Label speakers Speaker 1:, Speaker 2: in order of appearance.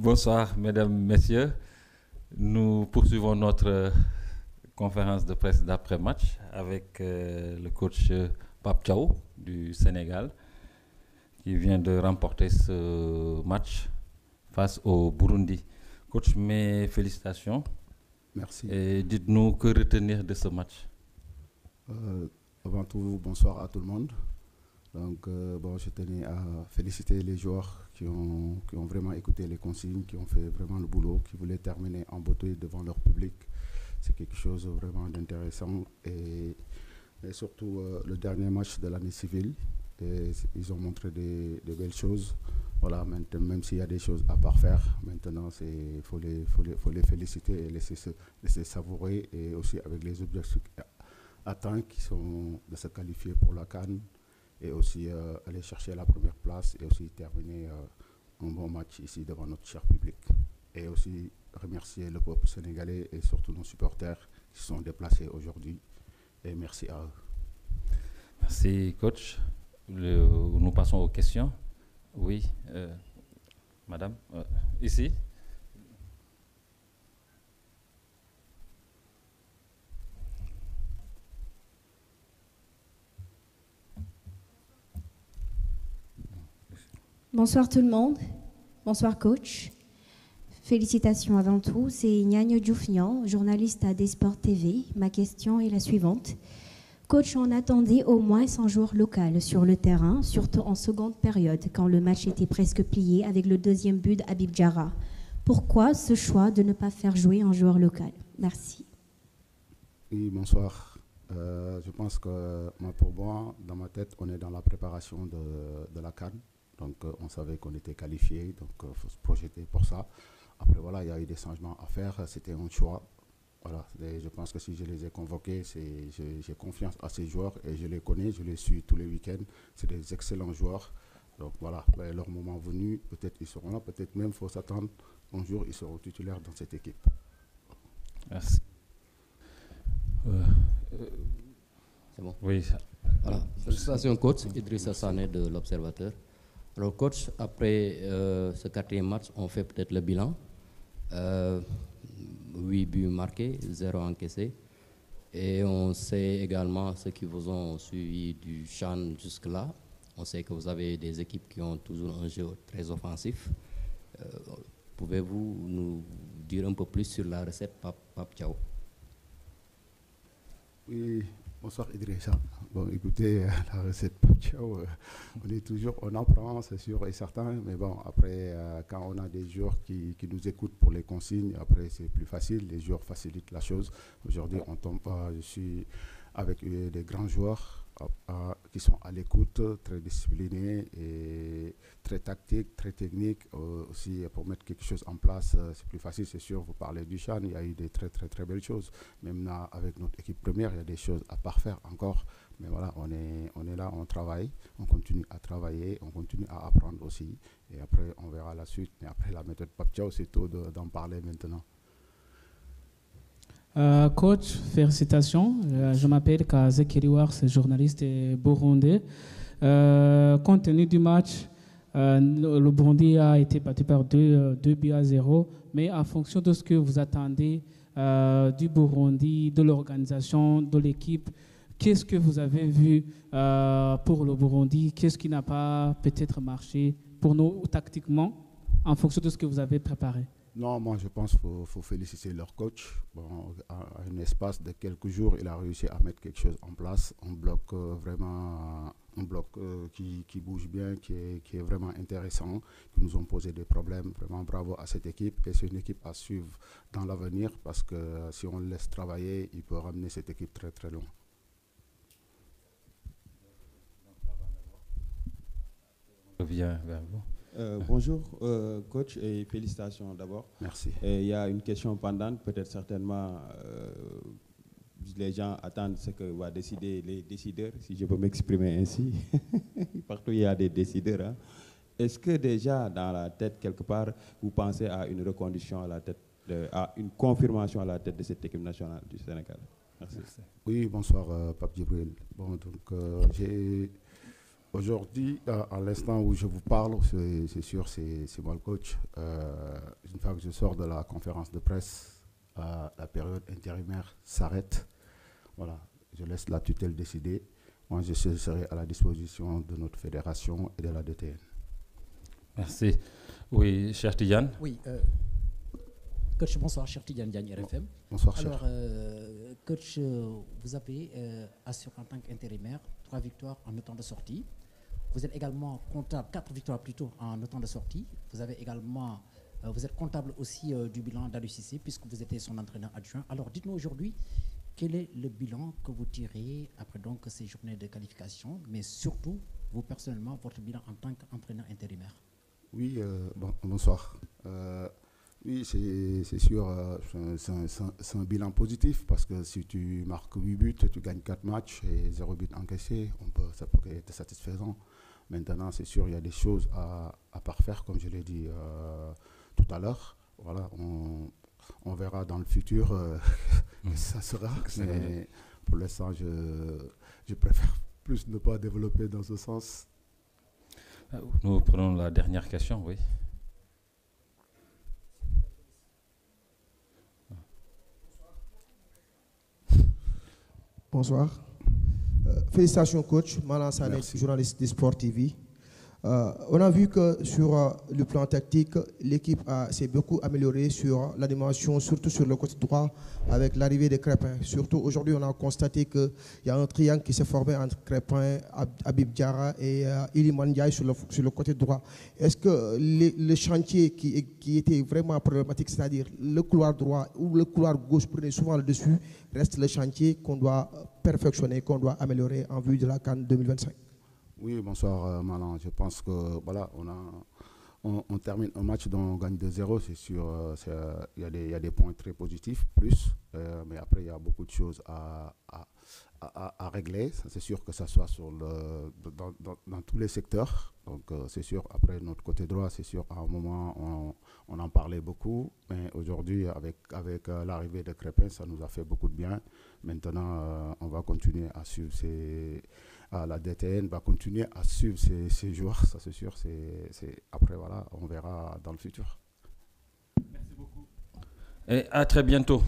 Speaker 1: Bonsoir, mesdames, messieurs. Nous poursuivons notre conférence de presse d'après-match avec le coach Pape Thiaw du Sénégal qui vient de remporter ce match face au Burundi. Coach, mes félicitations.
Speaker 2: Merci.
Speaker 1: Et dites-nous que retenir de ce match.
Speaker 2: Avant tout, bonsoir à tout le monde. Donc, je tenais à féliciter les joueurs qui ont vraiment écouté les consignes, qui ont fait vraiment le boulot, qui voulaient terminer en beauté devant leur public. C'est quelque chose vraiment d'intéressant. Et surtout, le dernier match de l'année civile, ils ont montré des belles choses. Voilà, maintenant, même s'il y a des choses à parfaire, maintenant, il faut les féliciter et laisser savourer. Et aussi avec les objectifs atteints qui sont de se qualifier pour la CAN. Et aussi aller chercher la première place et aussi terminer un bon match ici devant notre cher public. Et aussi remercier le peuple sénégalais et surtout nos supporters qui sont déplacés aujourd'hui. Et merci à eux.
Speaker 1: Merci, coach. Nous passons aux questions. Oui, madame, ici.
Speaker 3: Bonsoir tout le monde. Bonsoir coach. Félicitations avant tout. C'est Niagne Dioufnian, journaliste à Desports TV. Ma question est la suivante. Coach, on attendait au moins 100 joueurs locaux sur le terrain, surtout en seconde période, quand le match était presque plié avec le deuxième but d'Habib Diarra. Pourquoi ce choix de ne pas faire jouer un joueur local? Merci.
Speaker 2: Oui, bonsoir. Je pense que pour moi, dans ma tête, on est dans la préparation de la CAN. Donc, on savait qu'on était qualifié, donc il faut se projeter pour ça. Après, voilà, il y a eu des changements à faire, c'était un choix. Voilà, et je pense que si je les ai convoqués, j'ai confiance à ces joueurs et je les connais, je les suis tous les week-ends. C'est des excellents joueurs. Donc voilà, leur moment venu, peut-être ils seront là, peut-être même il faut s'attendre un jour, ils seront titulaires dans cette équipe.
Speaker 1: Merci.
Speaker 4: C'est bon.
Speaker 1: Oui.
Speaker 4: Voilà. Félicitations coach, Idrissa Sané de l'Observateur. Alors coach, après ce quatrième match, on fait peut-être le bilan. 8 buts marqués, 0 encaissés. Et on sait également ceux qui vous ont suivi du CHAN jusque-là. On sait que vous avez des équipes qui ont toujours un jeu très offensif. Pouvez-vous nous dire un peu plus sur la recette Pape Thiaw?
Speaker 2: Oui, bonsoir Idrissa. Bon, écoutez, la recette Pape Thiaw, on apprend, c'est sûr et certain, mais bon, après, quand on a des joueurs qui nous écoutent pour les consignes, après c'est plus facile, les joueurs facilitent la chose. Aujourd'hui, je suis avec des grands joueurs qui sont à l'écoute, très disciplinés et très tactiques, très techniques. Aussi, pour mettre quelque chose en place, c'est plus facile, c'est sûr. Vous parlez du CHAN, il y a eu des très très très belles choses. Même là, avec notre équipe première, il y a des choses à parfaire encore. Mais voilà, on est là, on travaille, on continue à travailler, on continue à apprendre aussi. Et après, on verra la suite. Mais après, la méthode Pape Thiaw, c'est tôt d'en parler maintenant.
Speaker 5: Coach, félicitations. Je m'appelle Kazekiri Wars, journaliste burundais. Compte tenu du match, le Burundi a été battu par 2 buts à 0. Mais en fonction de ce que vous attendez du Burundi, de l'organisation, de l'équipe, qu'est-ce que vous avez vu pour le Burundi? Qu'est-ce qui n'a pas peut-être marché pour nous tactiquement en fonction de ce que vous avez préparé?
Speaker 2: Non, moi je pense qu'il faut féliciter leur coach. Bon, à un espace de quelques jours, il a réussi à mettre quelque chose en place, un bloc qui bouge bien, qui est vraiment intéressant, qui nous ont posé des problèmes. Vraiment bravo à cette équipe et c'est une équipe à suivre dans l'avenir parce que si on le laisse travailler, il peut ramener cette équipe très très loin.
Speaker 1: Je reviens vers vous.
Speaker 6: Bonjour coach et félicitations d'abord.
Speaker 2: Merci.
Speaker 6: Il y a une question pendante, peut-être certainement les gens attendent ce que va décider les décideurs, si je peux m'exprimer ainsi. Partout, il y a des décideurs. Hein. Est-ce que déjà, dans la tête, quelque part, vous pensez à une reconduction à la tête, à une confirmation à la tête de cette équipe nationale du Sénégal? Merci.
Speaker 2: Oui, bonsoir, Pape Djibril. Bon, donc, j'ai... Aujourd'hui, à l'instant où je vous parle, c'est sûr, c'est moi le coach. Une fois que je sors de la conférence de presse, la période intérimaire s'arrête. Voilà, je laisse la tutelle décider. Moi, je serai à la disposition de notre fédération et de la DTN.
Speaker 1: Merci. Oui, cher Tidiane.
Speaker 7: Oui, coach, bonsoir, cher Tidiane Diagne, RFM.
Speaker 2: Bonsoir, cher.
Speaker 7: Alors, coach, vous avez assuré en tant qu'intérimaire 3 victoires en autant de sorties. Vous êtes également comptable, 4 victoires plutôt en autant de sorties. Vous avez également, vous êtes comptable aussi du bilan d'Aliou Cissé puisque vous étiez son entraîneur adjoint. Alors, dites-nous aujourd'hui, quel est le bilan que vous tirez après donc ces journées de qualification, mais surtout, vous personnellement, votre bilan en tant qu'entraîneur intérimaire?
Speaker 2: Oui, bonsoir. Oui, c'est sûr, c'est un bilan positif parce que si tu marques 8 buts, tu gagnes 4 matchs et 0 but encaissé, ça peut être satisfaisant. Maintenant, c'est sûr, il y a des choses à parfaire, comme je l'ai dit tout à l'heure. Voilà, on verra dans le futur que ça sera. Mais pour l'instant, je préfère plus ne pas développer dans ce sens.
Speaker 1: Nous prenons la dernière question, oui.
Speaker 8: Bonsoir. Félicitations coach, Malang Sané, journaliste de Sport TV. On a vu que sur le plan tactique, l'équipe s'est beaucoup améliorée sur l'animation, surtout sur le côté droit avec l'arrivée de Crépin. Surtout aujourd'hui, on a constaté qu'il y a un triangle qui s'est formé entre Crépin, Habib Diarra et Iliman Ndiaye sur le côté droit. Est-ce que le chantier qui était vraiment problématique, c'est-à-dire le couloir droit ou le couloir gauche prenait souvent le dessus, reste le chantier qu'on doit perfectionner, qu'on doit améliorer en vue de la CAN 2025?
Speaker 2: Oui, bonsoir Malang. Je pense que voilà, on termine un match dont on gagne 2-0, c'est sûr. Il y a des points très positifs, mais après il y a beaucoup de choses à régler. C'est sûr que ça soit dans tous les secteurs. Donc c'est sûr, après notre côté droit, c'est sûr, à un moment on en parlait beaucoup, mais aujourd'hui avec l'arrivée de Crépin, ça nous a fait beaucoup de bien. Maintenant, on va continuer à suivre la DTN va continuer à suivre ces joueurs, ça c'est sûr. Après, voilà, on verra dans le futur.
Speaker 1: Merci beaucoup. Et à très bientôt.